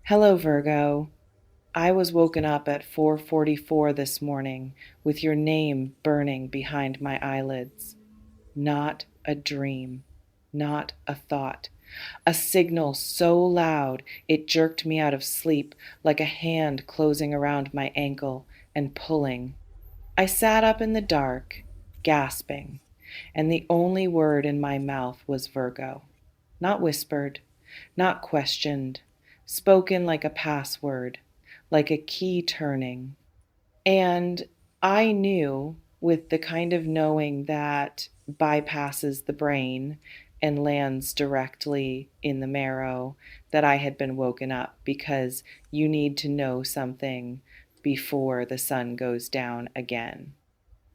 Hello, Virgo. I was woken up at 4:44 this morning with your name burning behind my eyelids. Not a dream, not a thought. A signal so loud it jerked me out of sleep like a hand closing around my ankle and pulling. I sat up in the dark, gasping, and the only word in my mouth was Virgo. Not whispered, not questioned, spoken like a password, like a key turning. And I knew, with the kind of knowing that bypasses the brain and lands directly in the marrow, that I had been woken up because you need to know something before the sun goes down again.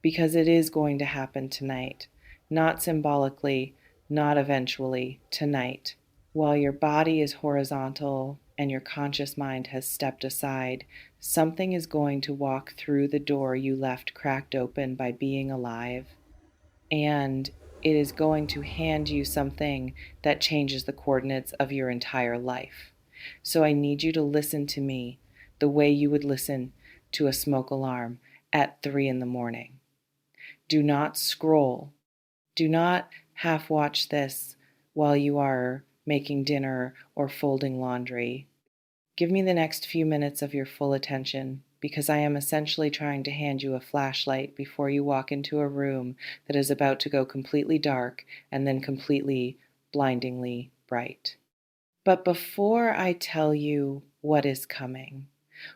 Because it is going to happen tonight, not symbolically, not eventually, tonight. While your body is horizontal and your conscious mind has stepped aside, something is going to walk through the door you left cracked open by being alive, and it is going to hand you something that changes the coordinates of your entire life. So I need you to listen to me the way you would listen to a smoke alarm at 3 in the morning. Do not scroll. Do not half watch this while you are making dinner or folding laundry. Give me the next few minutes of your full attention because I am essentially trying to hand you a flashlight before you walk into a room that is about to go completely dark and then completely blindingly bright. But before I tell you what is coming,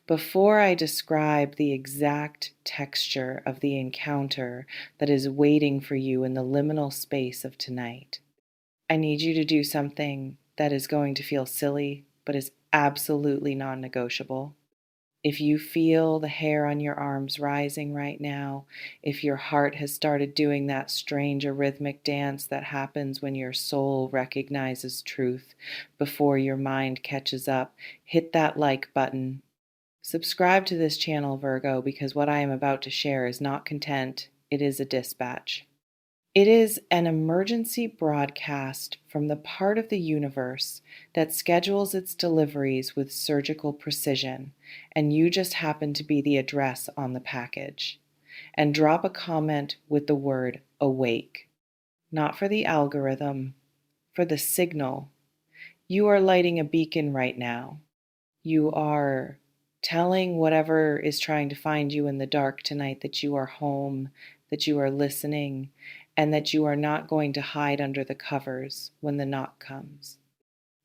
before I describe the exact texture of the encounter that is waiting for you in the liminal space of tonight, I need you to do something that is going to feel silly, but is absolutely non negotiable. If you feel the hair on your arms rising right now, if your heart has started doing that strange arrhythmic dance that happens when your soul recognizes truth before your mind catches up, hit that like button. Subscribe to this channel, Virgo, because what I am about to share is not content, it is a dispatch. It is an emergency broadcast from the part of the universe that schedules its deliveries with surgical precision, and you just happen to be the address on the package. And drop a comment with the word awake, not for the algorithm, for the signal. You are lighting a beacon right now. You are telling whatever is trying to find you in the dark tonight that you are home, that you are listening, and that you are not going to hide under the covers when the knock comes.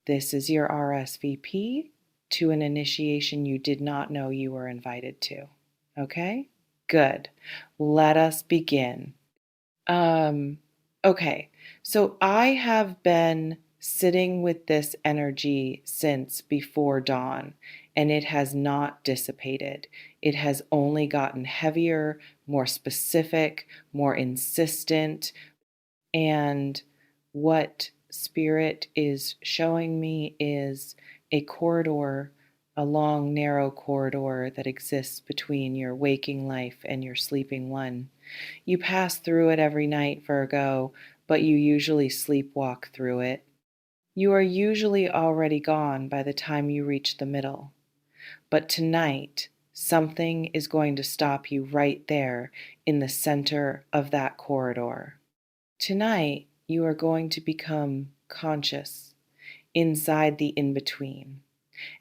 This is your RSVP to an initiation you did not know you were invited to. Okay? Good. Let us begin. Um, okay, so I have been sitting with this energy since before dawn, and it has not dissipated. It has only gotten heavier, more specific, more insistent, and what Spirit is showing me is a corridor, a long, narrow corridor that exists between your waking life and your sleeping one. You pass through it every night, Virgo, but you usually sleepwalk through it. You are usually already gone by the time you reach the middle. But tonight, something is going to stop you right there in the center of that corridor. Tonight, you are going to become conscious inside the in-between.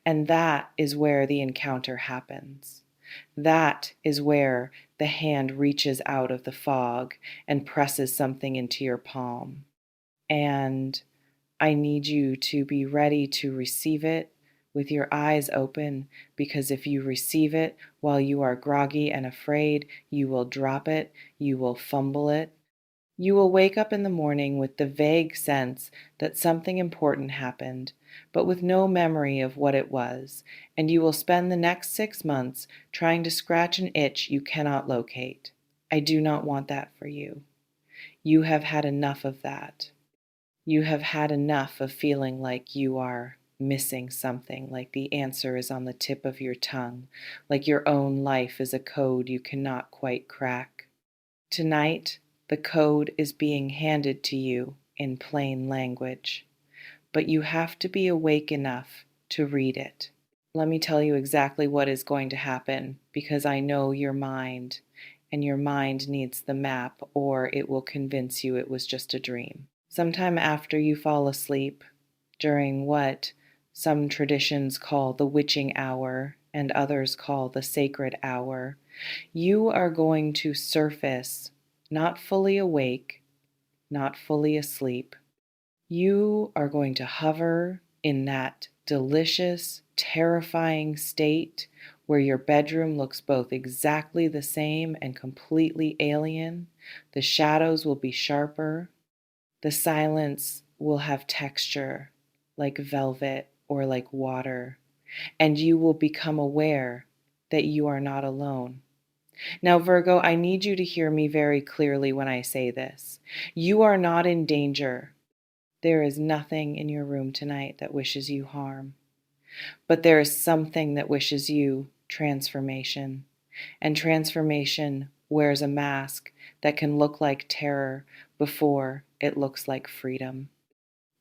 And that is where the encounter happens. That is where the hand reaches out of the fog and presses something into your palm. And I need you to be ready to receive it with your eyes open, because if you receive it while you are groggy and afraid, you will drop it, you will fumble it. You will wake up in the morning with the vague sense that something important happened, but with no memory of what it was, and you will spend the next 6 months trying to scratch an itch you cannot locate. I do not want that for you. You have had enough of that. You have had enough of feeling like you are missing something, like the answer is on the tip of your tongue, like your own life is a code you cannot quite crack. Tonight, the code is being handed to you in plain language, but you have to be awake enough to read it. Let me tell you exactly what is going to happen because I know your mind, and your mind needs the map or it will convince you it was just a dream. Sometime after you fall asleep, during what some traditions call the witching hour and others call the sacred hour, you are going to surface, not fully awake, not fully asleep. You are going to hover in that delicious, terrifying state where your bedroom looks both exactly the same and completely alien. The shadows will be sharper. The silence will have texture like velvet or like water. And you will become aware that you are not alone. Now, Virgo, I need you to hear me very clearly when I say this. You are not in danger. There is nothing in your room tonight that wishes you harm, but there is something that wishes you transformation. And transformation wears a mask that can look like terror before it looks like freedom.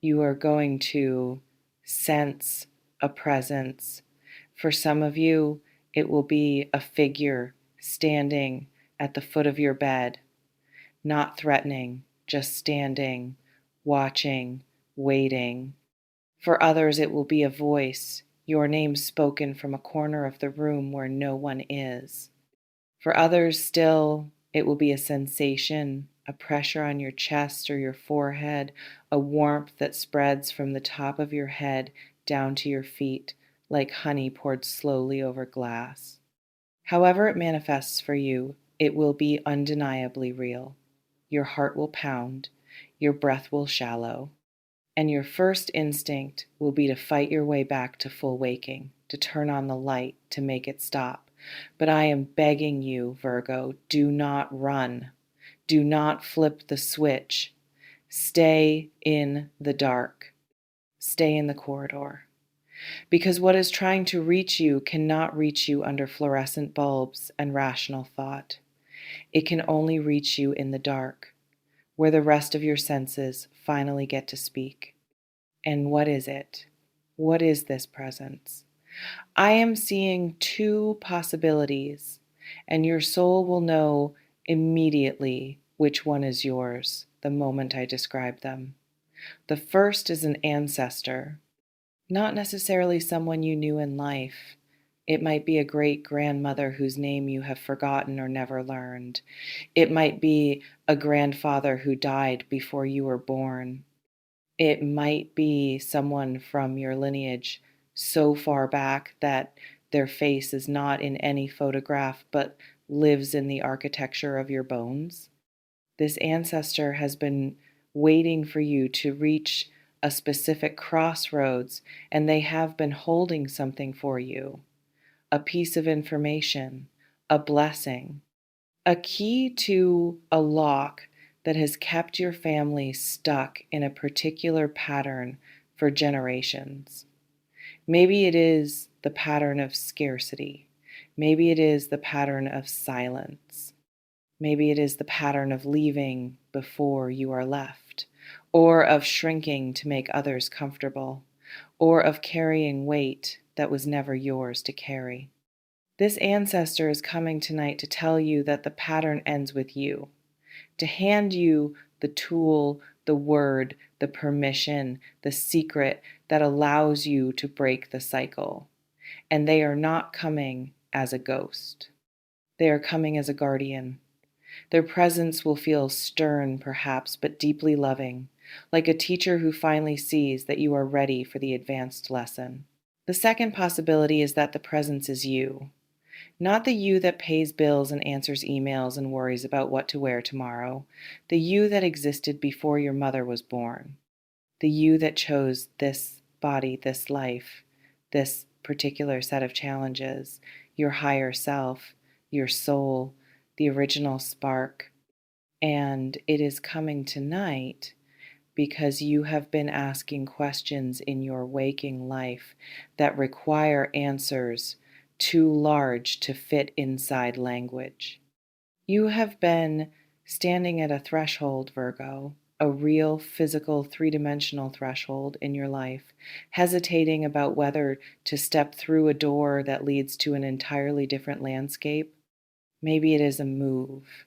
You are going to sense a presence. For some of you, it will be a figure standing at the foot of your bed, not threatening, just standing, watching, waiting. For others, it will be a voice, your name spoken from a corner of the room where no one is. For others, still, it will be a sensation, a pressure on your chest or your forehead, a warmth that spreads from the top of your head down to your feet, like honey poured slowly over glass. However it manifests for you, it will be undeniably real. Your heart will pound, your breath will shallow, and your first instinct will be to fight your way back to full waking, to turn on the light, to make it stop. But I am begging you, Virgo, do not run. Do not flip the switch. Stay in the dark. Stay in the corridor. Because what is trying to reach you cannot reach you under fluorescent bulbs and rational thought. It can only reach you in the dark, where the rest of your senses finally get to speak. And what is it? What is this presence? I am seeing two possibilities, and your soul will know immediately which one is yours the moment I describe them. The first is an ancestor, not necessarily someone you knew in life. It might be a great grandmother whose name you have forgotten or never learned. It might be a grandfather who died before you were born. It might be someone from your lineage so far back that their face is not in any photograph but lives in the architecture of your bones. This ancestor has been waiting for you to reach a specific crossroads, and they have been holding something for you, a piece of information, a blessing, a key to a lock that has kept your family stuck in a particular pattern for generations. Maybe it is the pattern of scarcity. Maybe it is the pattern of silence. Maybe it is the pattern of leaving before you are left, or of shrinking to make others comfortable, or of carrying weight that was never yours to carry. This ancestor is coming tonight to tell you that the pattern ends with you, to hand you the tool, the word, the permission, the secret that allows you to break the cycle. And they are not coming as a ghost. They are coming as a guardian. Their presence will feel stern, perhaps, but deeply loving, like a teacher who finally sees that you are ready for the advanced lesson. The second possibility is that the presence is you. Not the you that pays bills and answers emails and worries about what to wear tomorrow. The you that existed before your mother was born. The you that chose this body, this life, this particular set of challenges, your higher self, your soul, the original spark. And it is coming tonight because you have been asking questions in your waking life that require answers too large to fit inside language. You have been standing at a threshold, Virgo, a real physical three-dimensional threshold in your life, hesitating about whether to step through a door that leads to an entirely different landscape, maybe it is a move.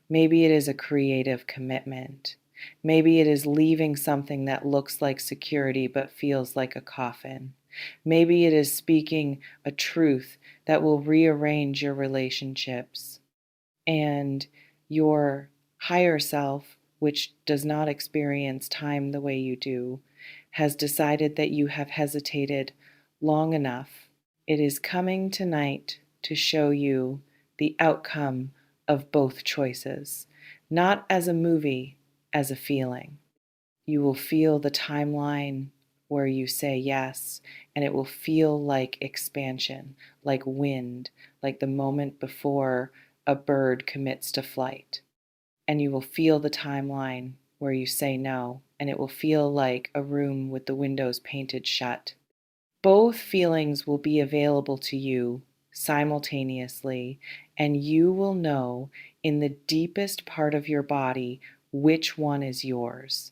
Maybe it is a creative commitment. Maybe it is leaving something that looks like security but feels like a coffin. Maybe it is speaking a truth that will rearrange your relationships. And your higher self, which does not experience time the way you do, has decided that you have hesitated long enough. It is coming tonight to show you the outcome of both choices, not as a movie, as a feeling. You will feel the timeline where you say yes, and it will feel like expansion, like wind, like the moment before a bird commits to flight. And you will feel the timeline where you say no, and it will feel like a room with the windows painted shut. Both feelings will be available to you simultaneously, and you will know in the deepest part of your body which one is yours.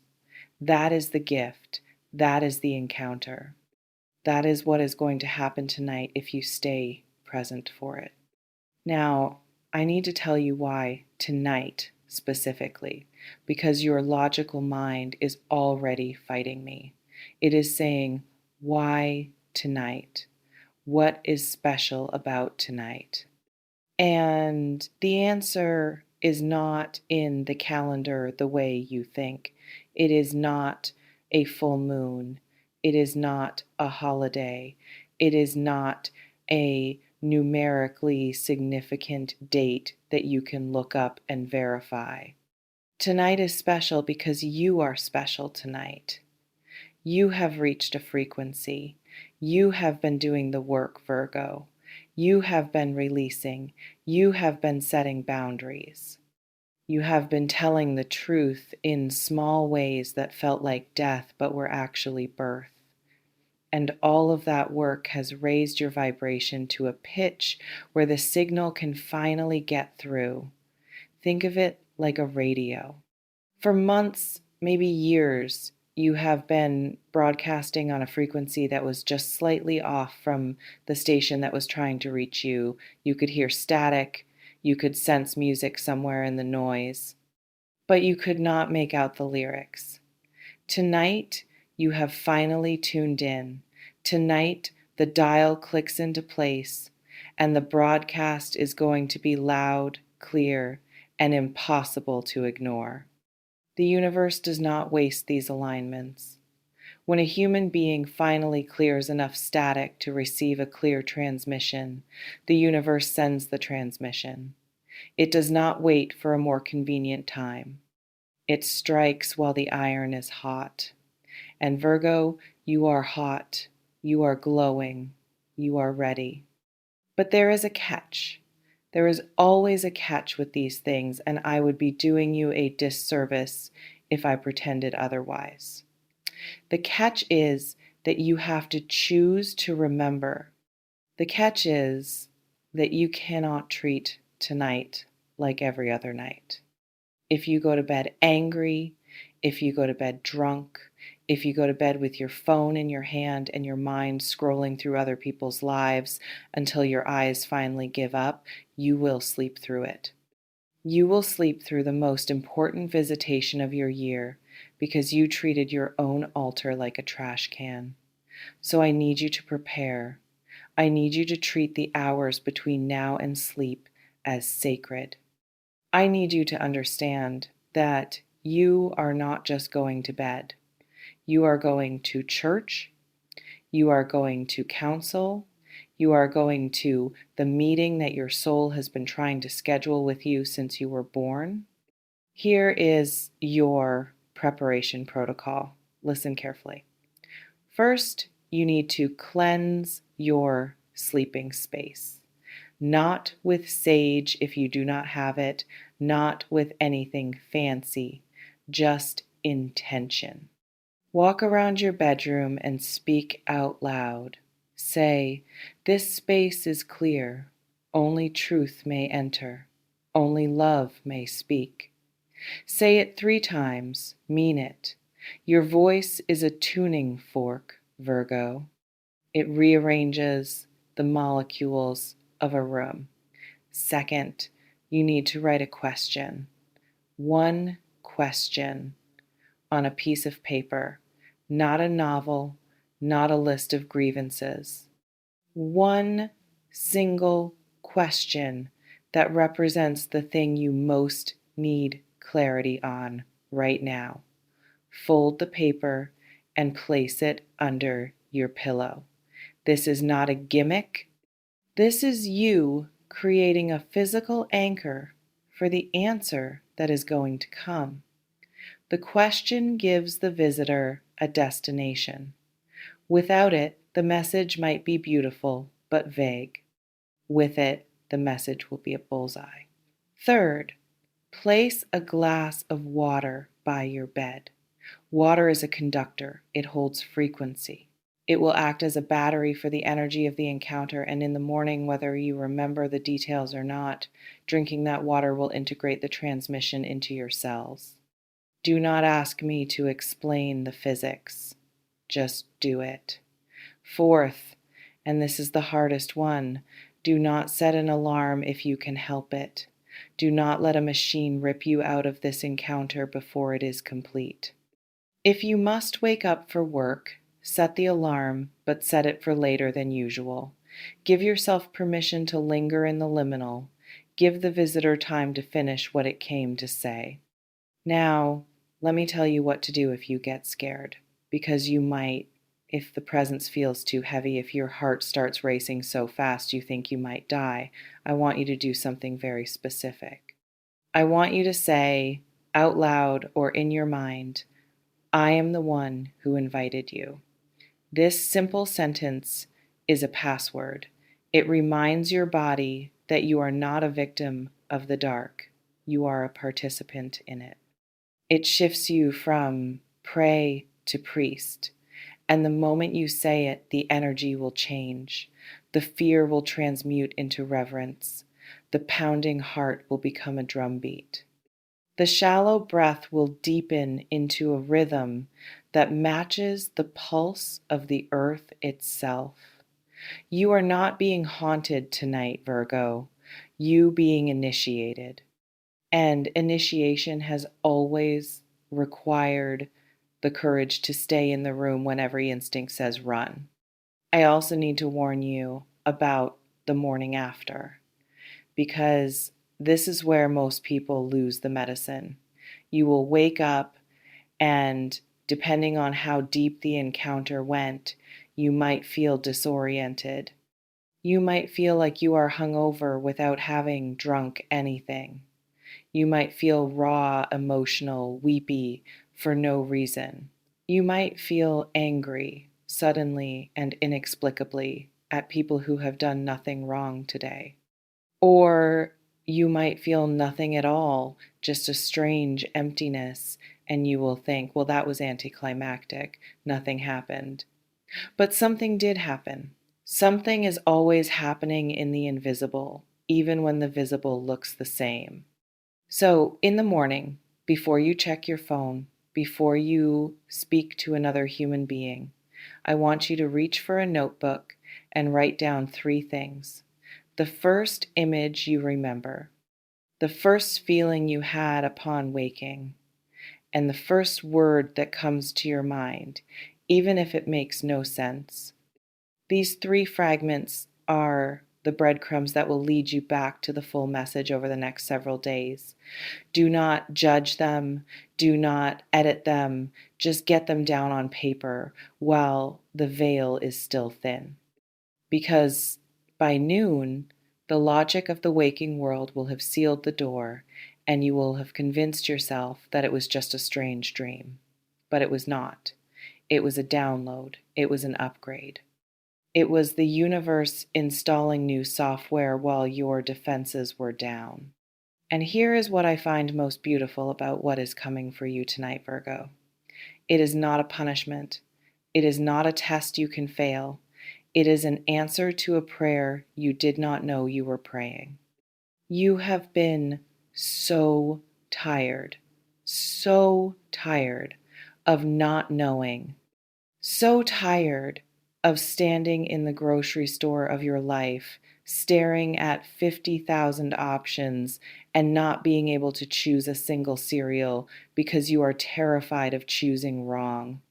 That is the gift. That is the encounter. That is what is going to happen tonight if you stay present for it. Now, I need to tell you why tonight specifically, because your logical mind is already fighting me. It is saying, why tonight? What is special about tonight? And the answer is not in the calendar the way you think. It is not a full moon. It is not a holiday. It is not a numerically significant date that you can look up and verify. Tonight is special because you are special tonight. You have reached a frequency. You have been doing the work, Virgo. You have been releasing. You have been setting boundaries. You have been telling the truth in small ways that felt like death but were actually birth. And all of that work has raised your vibration to a pitch where the signal can finally get through. Think of it like a radio. For months, maybe years, you have been broadcasting on a frequency that was just slightly off from the station that was trying to reach you. You could hear static, you could sense music somewhere in the noise, but you could not make out the lyrics. Tonight, you have finally tuned in. Tonight, the dial clicks into place, and the broadcast is going to be loud, clear, and impossible to ignore. The universe does not waste these alignments. When a human being finally clears enough static to receive a clear transmission, the universe sends the transmission. It does not wait for a more convenient time. It strikes while the iron is hot. And Virgo, you are hot, you are glowing, you are ready. But there is a catch. There is always a catch with these things, and I would be doing you a disservice if I pretended otherwise. The catch is that you have to choose to remember. The catch is that you cannot treat tonight like every other night. If you go to bed angry, if you go to bed drunk, if you go to bed with your phone in your hand and your mind scrolling through other people's lives until your eyes finally give up, you will sleep through it. You will sleep through the most important visitation of your year because you treated your own altar like a trash can. So I need you to prepare. I need you to treat the hours between now and sleep as sacred. I need you to understand that you are not just going to bed. You are going to church. You are going to counsel. You are going to the meeting that your soul has been trying to schedule with you since you were born. Here is your preparation protocol. Listen carefully. First, you need to cleanse your sleeping space. Not with sage if you do not have it, not with anything fancy, just intention. Walk around your bedroom and speak out loud. Say, "This space is clear. Only truth may enter. Only love may speak." Say it 3 times, mean it. Your voice is a tuning fork, Virgo. It rearranges the molecules of a room. Second, you need to write a question. One question on a piece of paper, not a novel, not a list of grievances. One single question that represents the thing you most need clarity on right now. Fold the paper and place it under your pillow. This is not a gimmick. This is you creating a physical anchor for the answer that is going to come. The question gives the visitor a destination. Without it, the message might be beautiful but vague. With it, the message will be a bullseye. Third, place a glass of water by your bed. Water is a conductor, it holds frequency. It will act as a battery for the energy of the encounter, and in the morning, whether you remember the details or not, drinking that water will integrate the transmission into your cells. Do not ask me to explain the physics. Just do it. Fourth, and this is the hardest one, do not set an alarm if you can help it. Do not let a machine rip you out of this encounter before it is complete. If you must wake up for work, set the alarm, but set it for later than usual. Give yourself permission to linger in the liminal. Give the visitor time to finish what it came to say. Now, let me tell you what to do if you get scared, because you might, if the presence feels too heavy, if your heart starts racing so fast you think you might die. I want you to do something very specific. I want you to say out loud or in your mind, I am the one who invited you. This simple sentence is a password. It reminds your body that you are not a victim of the dark. You are a participant in it. It shifts you from prey to priest. And the moment you say it, the energy will change. The fear will transmute into reverence. The pounding heart will become a drumbeat. The shallow breath will deepen into a rhythm that matches the pulse of the earth itself. You are not being haunted tonight, Virgo. You being initiated. And initiation has always required the courage to stay in the room when every instinct says run. I also need to warn you about the morning after, because this is where most people lose the medicine. You will wake up, and depending on how deep the encounter went, you might feel disoriented. You might feel like you are hungover without having drunk anything. You might feel raw, emotional, weepy for no reason. You might feel angry, suddenly and inexplicably, at people who have done nothing wrong today. Or you might feel nothing at all, just a strange emptiness, and you will think, well, that was anticlimactic. Nothing happened. But something did happen. Something is always happening in the invisible, even when the visible looks the same. So, in the morning, before you check your phone, before you speak to another human being, I want you to reach for a notebook and write down 3 things. The first image you remember, the first feeling you had upon waking, and the first word that comes to your mind, even if it makes no sense. These 3 fragments are the breadcrumbs that will lead you back to the full message over the next several days. Do not judge them. Do not edit them. Just get them down on paper while the veil is still thin. Because by noon, the logic of the waking world will have sealed the door, and you will have convinced yourself that it was just a strange dream. But it was not. It was a download. It was an upgrade. It was the universe installing new software while your defenses were down. And here is what I find most beautiful about what is coming for you tonight, Virgo. It is not a punishment. It is not a test you can fail. It is an answer to a prayer you did not know you were praying. You have been so tired so tired of not knowing, so tired of standing in the grocery store of your life, staring at 50,000 options and not being able to choose a single cereal because you are terrified of choosing wrong.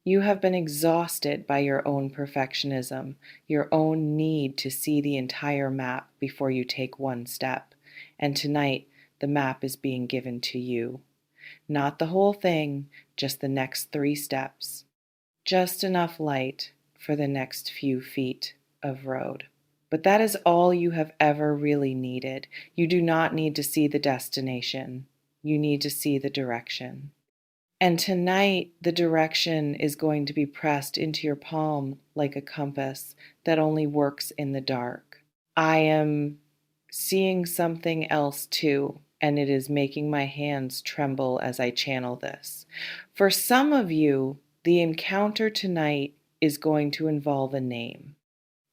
You have been exhausted by your own perfectionism, your own need to see the entire map before you take one step. And tonight, the map is being given to you. Not the whole thing, just the next 3 steps. Just enough light for the next few feet of road. But that is all you have ever really needed. You do not need to see the destination. You need to see the direction. And tonight, the direction is going to be pressed into your palm like a compass that only works in the dark. I am seeing something else too, and it is making my hands tremble as I channel this. For some of you, the encounter tonight is going to involve a name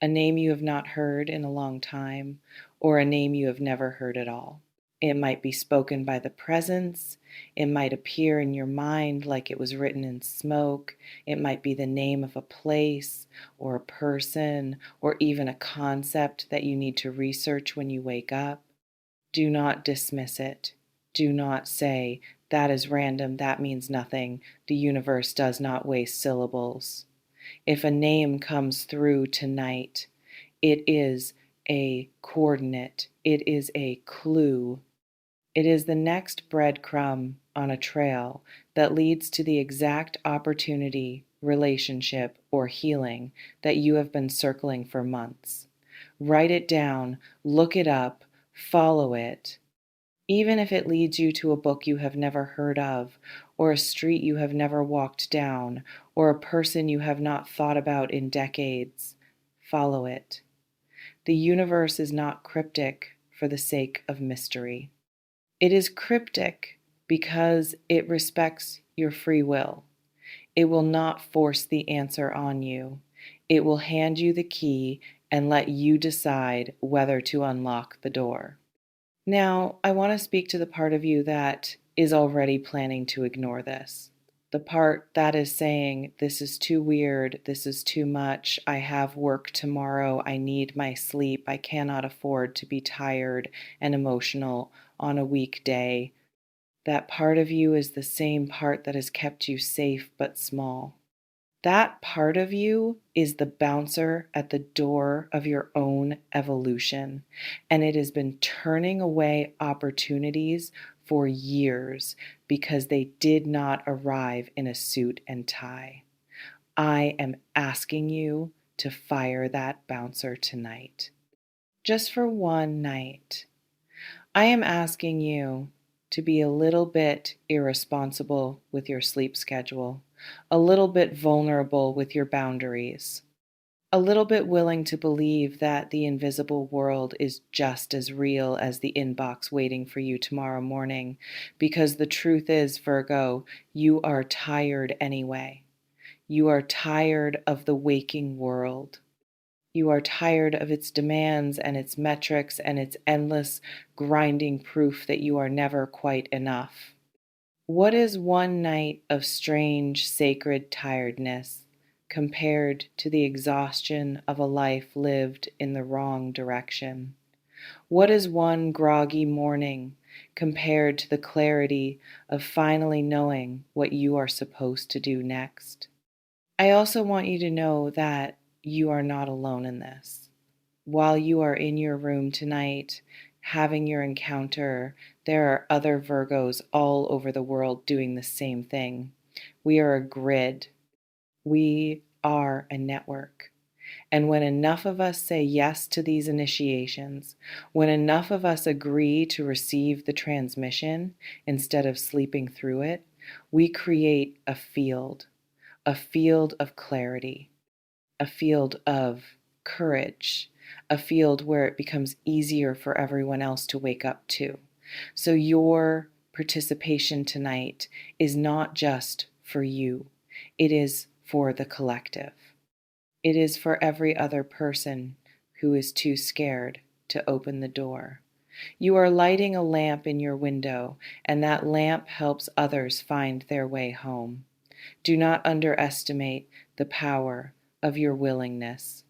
you have not heard in a long time, or a name you have never heard at all. It might be spoken by the presence. It might appear in your mind like it was written in smoke. It might be the name of a place or a person or even a concept that you need to research when you wake up. Do not dismiss it. Do not say, that is random, that means nothing. The universe does not waste syllables. If a name comes through tonight, it is a coordinate. It is a clue. It is the next breadcrumb on a trail that leads to the exact opportunity, relationship, or healing that you have been circling for months. Write it down, look it up, follow it. Even if it leads you to a book you have never heard of, or a street you have never walked down, or a person you have not thought about in decades, follow it. The universe is not cryptic for the sake of mystery. It is cryptic because it respects your free will. It will not force the answer on you. It will hand you the key and let you decide whether to unlock the door. Now, I want to speak to the part of you that is already planning to ignore this. The part that is saying, this is too weird, this is too much, I have work tomorrow, I need my sleep, I cannot afford to be tired and emotional on a weekday. That part of you is the same part that has kept you safe but small. That part of you is the bouncer at the door of your own evolution, and it has been turning away opportunities for years because they did not arrive in a suit and tie. I am asking you to fire that bouncer tonight, just for one night. I am asking you to be a little bit irresponsible with your sleep schedule, a little bit vulnerable with your boundaries, a little bit willing to believe that the invisible world is just as real as the inbox waiting for you tomorrow morning, because the truth is, Virgo, you are tired anyway. You are tired of the waking world. You are tired of its demands and its metrics and its endless grinding proof that you are never quite enough. What is one night of strange, sacred tiredness compared to the exhaustion of a life lived in the wrong direction? What is one groggy morning compared to the clarity of finally knowing what you are supposed to do next? I also want you to know that you are not alone in this. While you are in your room tonight having your encounter, there are other Virgos all over the world doing the same thing. We are a grid. We are a network. And when enough of us say yes to these initiations, when enough of us agree to receive the transmission instead of sleeping through it, we create a field of clarity, a field of courage, a field where it becomes easier for everyone else to wake up to. So your participation tonight is not just for you, it is for the collective. It is for every other person who is too scared to open the door. You are lighting a lamp in your window, and that lamp helps others find their way home. Do not underestimate the power of your willingness.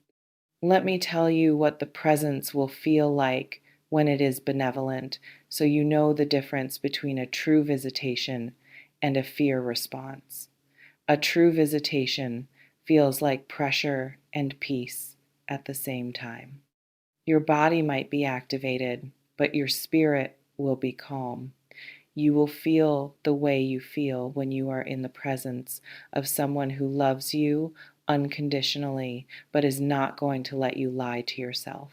Let me tell you what the presence will feel like when it is benevolent, so you know the difference between a true visitation and a fear response. A true visitation feels like pressure and peace at the same time. Your body might be activated, but your spirit will be calm. You will feel the way you feel when you are in the presence of someone who loves you unconditionally, but is not going to let you lie to yourself.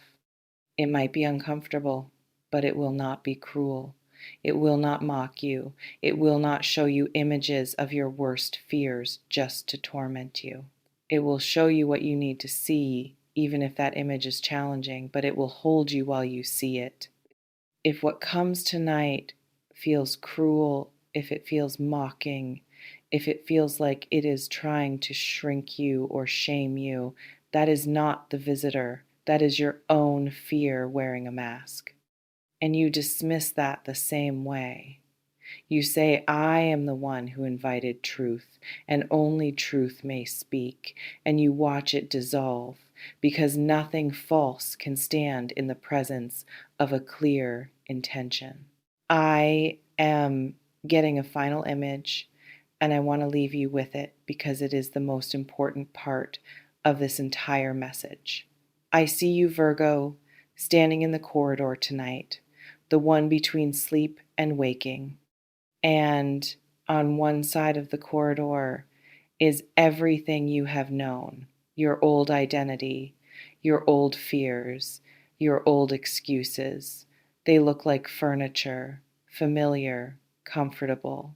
It might be uncomfortable, but it will not be cruel. It will not mock you. It will not show you images of your worst fears just to torment you. It will show you what you need to see, even if that image is challenging, but it will hold you while you see it. If what comes tonight feels cruel, if it feels mocking, if it feels like it is trying to shrink you or shame you, that is not the visitor. That is your own fear wearing a mask. And you dismiss that the same way. You say, I am the one who invited truth, and only truth may speak, and you watch it dissolve, because nothing false can stand in the presence of a clear intention. I am getting a final image, and I want to leave you with it because it is the most important part of this entire message. I see you, Virgo, standing in the corridor tonight, the one between sleep and waking. And on one side of the corridor is everything you have known, your old identity, your old fears, your old excuses. They look like furniture, familiar, comfortable.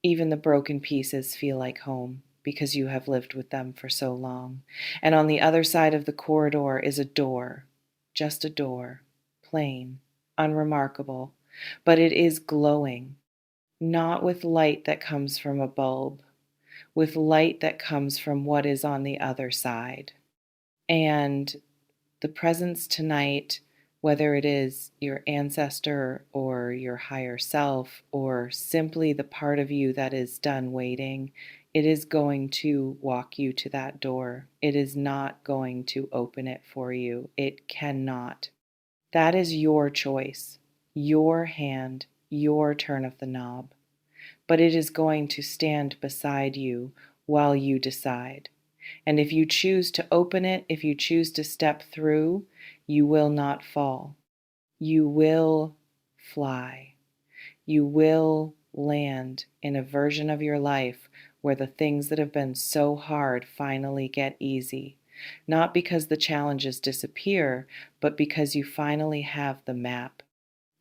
Even the broken pieces feel like home because you have lived with them for so long. And on the other side of the corridor is a door, just a door, plain, unremarkable, but it is glowing, not with light that comes from a bulb, with light that comes from what is on the other side. And the presence tonight, whether it is your ancestor or your higher self or simply the part of you that is done waiting, it is going to walk you to that door. It is not going to open it for you. It cannot. That is your choice, your hand, your turn of the knob. But it is going to stand beside you while you decide. And if you choose to open it, if you choose to step through, you will not fall. You will fly. You will land in a version of your life where the things that have been so hard finally get easy. Not because the challenges disappear, but because you finally have the map.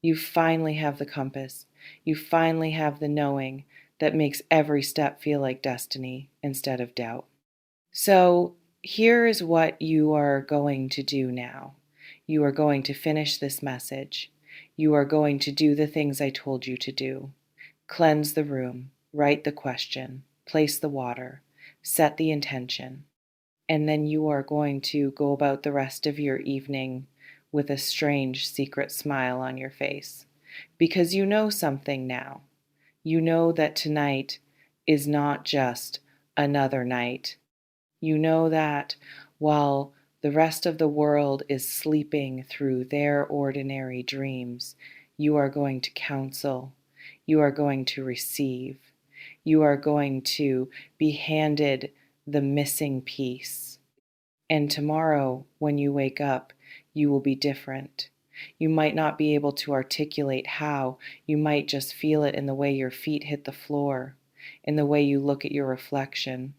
You finally have the compass. You finally have the knowing that makes every step feel like destiny instead of doubt. So, here is what you are going to do now. You are going to finish this message. You are going to do the things I told you to do. Cleanse the room, write the question, place the water, set the intention. And then you are going to go about the rest of your evening with a strange secret smile on your face. Because you know something now. You know that tonight is not just another night. You know that while the rest of the world is sleeping through their ordinary dreams, you are going to counsel, you are going to receive, you are going to be handed the missing piece. And tomorrow, when you wake up, you will be different. You might not be able to articulate how, you might just feel it in the way your feet hit the floor, in the way you look at your reflection,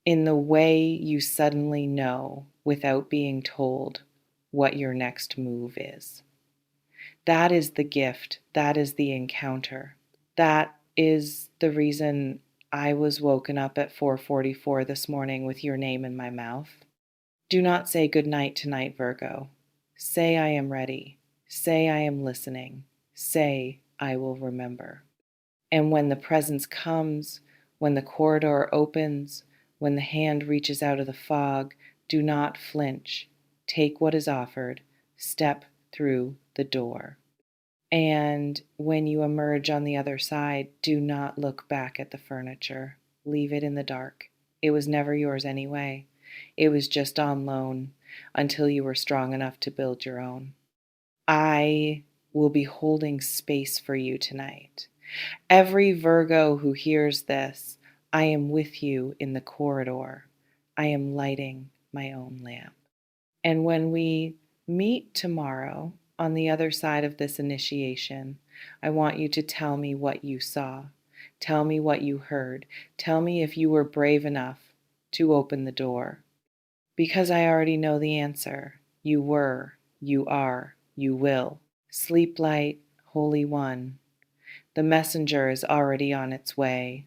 in the way you suddenly know without being told what your next move is. That is the gift. That is the encounter. That is the reason I was woken up at 4:44 this morning with your name in my mouth. Do not say good night tonight, Virgo. Say I am ready. Say I am listening. Say I will remember. And when the presence comes, when the corridor opens, when the hand reaches out of the fog, do not flinch. Take what is offered. Step through the door. And when you emerge on the other side, do not look back at the furniture. Leave it in the dark. It was never yours anyway. It was just on loan until you were strong enough to build your own. I will be holding space for you tonight. Every Virgo who hears this, I am with you in the corridor. I am lighting my own lamp. And when we meet tomorrow on the other side of this initiation, I want you to tell me what you saw. Tell me what you heard. Tell me if you were brave enough to open the door. Because I already know the answer. You were, you are, you will. Sleep light, Holy One. The messenger is already on its way.